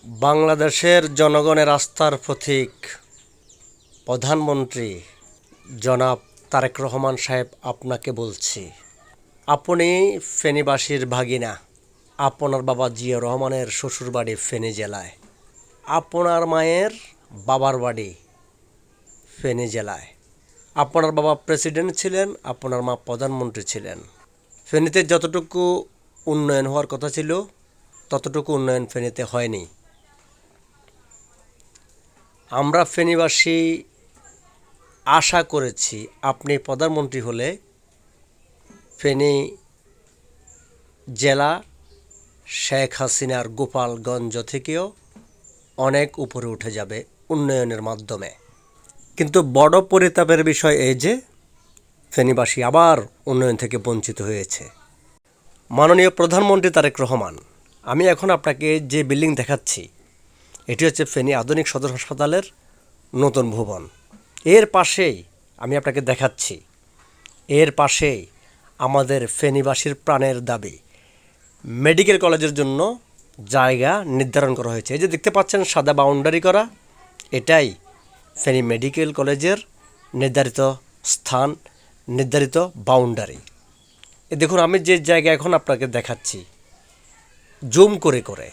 বাংলাদেশের জনগণের আস্থার প্রতীক প্রধানমন্ত্রী জনাব তারেক রহমান সাহেব আপনাকে বলছি, আপনি ফেনীবাসীর ভাগিনা। আপনার বাবা জিয়া রহমানের শ্বশুরবাড়ি ফেনী জেলায়, আপনার মায়ের বাবার বাড়ি ফেনী জেলায়। আপনার বাবা প্রেসিডেন্ট ছিলেন, আপনার মা প্রধানমন্ত্রী ছিলেন। ফেনীতে যতটুকু উন্নয়ন হওয়ার কথা ছিল ততটুকু উন্নয়ন ফেনীতে হয়নি। আমরা ফেনীবাসী আশা করেছি আপনি প্রধানমন্ত্রী হলে ফেনী জেলা শেখ হাসিনার গোপালগঞ্জ থেকেও অনেক উপরে উঠে যাবে উন্নয়নের মাধ্যমে। কিন্তু বড় পরিতাপের বিষয় এই যে ফেনীবাসী আবার উন্নয়ন থেকে বঞ্চিত হয়েছে। মাননীয় প্রধানমন্ত্রী তারেক রহমান, আমি এখন আপনাকে যে বিল্ডিং দেখাচ্ছি এটি হচ্ছে ফেনী আধুনিক সদর হাসপাতালের নতুন ভবন। এর পাশেই আমি আপনাকে দেখাচ্ছি, এর পাশেই আমাদের ফেনীবাসীর প্রাণের দাবি মেডিকেল কলেজের জন্য জায়গা নির্ধারণ করা হয়েছে। এই যে দেখতে পাচ্ছেন সাদা বাউন্ডারি করা, এটাই ফেনী মেডিকেল কলেজের নির্ধারিত স্থান, নির্ধারিত বাউন্ডারি। দেখুন আমি যে জায়গা এখন আপনাকে দেখাচ্ছি জুম করে করে,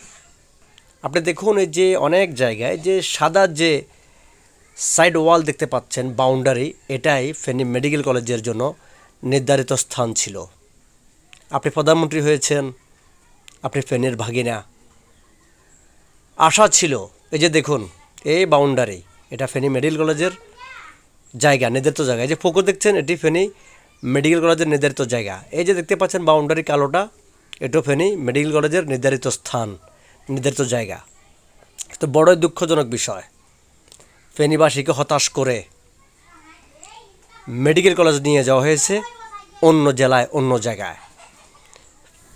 আপনি দেখুন এই যে অনেক জায়গায় যে সাদা যে সাইড ওয়াল দেখতে পাচ্ছেন বাউন্ডারি, এটাই ফেনী মেডিকেল কলেজের জন্য নির্ধারিত স্থান ছিল। আপনি প্রধানমন্ত্রী হয়েছেন, আপনি ফেনীর ভাগিনা। আশা ছিল এই যে দেখুন এই বাউন্ডারি, এটা ফেনী মেডিকেল কলেজের জায়গা, নির্ধারিত জায়গা। এই যে পুকুর দেখছেন এটি ফেনী মেডিকেল কলেজের নির্ধারিত জায়গা। এই যে দেখতে পাচ্ছেন বাউন্ডারি কালোটা, এটাও ফেনী মেডিকেল কলেজের নির্ধারিত স্থান, নির্ধারিত জায়গা। তো বড়ই দুঃখজনক বিষয়, ফেনীবাসীকে হতাশ করে মেডিকেল কলেজ নিয়ে যাওয়া হয়েছে অন্য জেলায়, অন্য জায়গায়।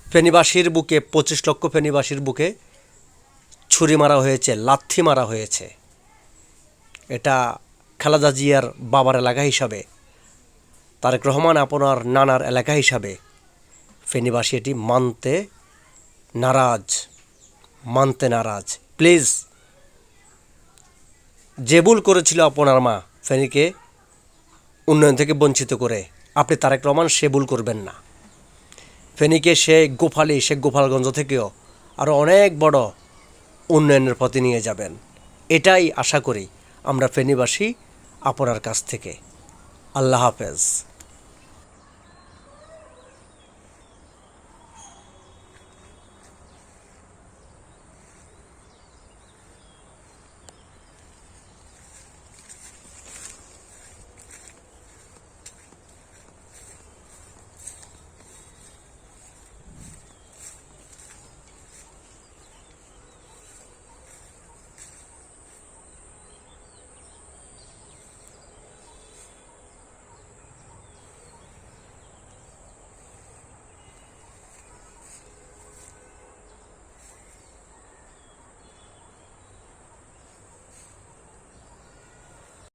ফেনীবাসীর বুকে 25 লক্ষ ফেনীবাসীর বুকে ছুরি মারা হয়েছে, লাথি মারা হয়েছে। এটা খালেদা জিয়ার বাবার এলাকা হিসাবে, তারেক রহমান আপনার নানার এলাকা হিসাবে ফেনীবাসী এটি মানতে নারাজ। প্লিজ, যে ভুল করেছিল আপনার মা ফেনীকে উন্নয়ন থেকে বঞ্চিত করে, আপনি তারেক রহমান সে ভুল করবেন না। ফেনীকে শেখ গোপালগঞ্জ থেকেও আরও অনেক বড় উন্নয়নের পথে নিয়ে যাবেন, এটাই আশা করি আমরা ফেনীবাসী আপনার কাছ থেকে। আল্লাহ হাফেজ।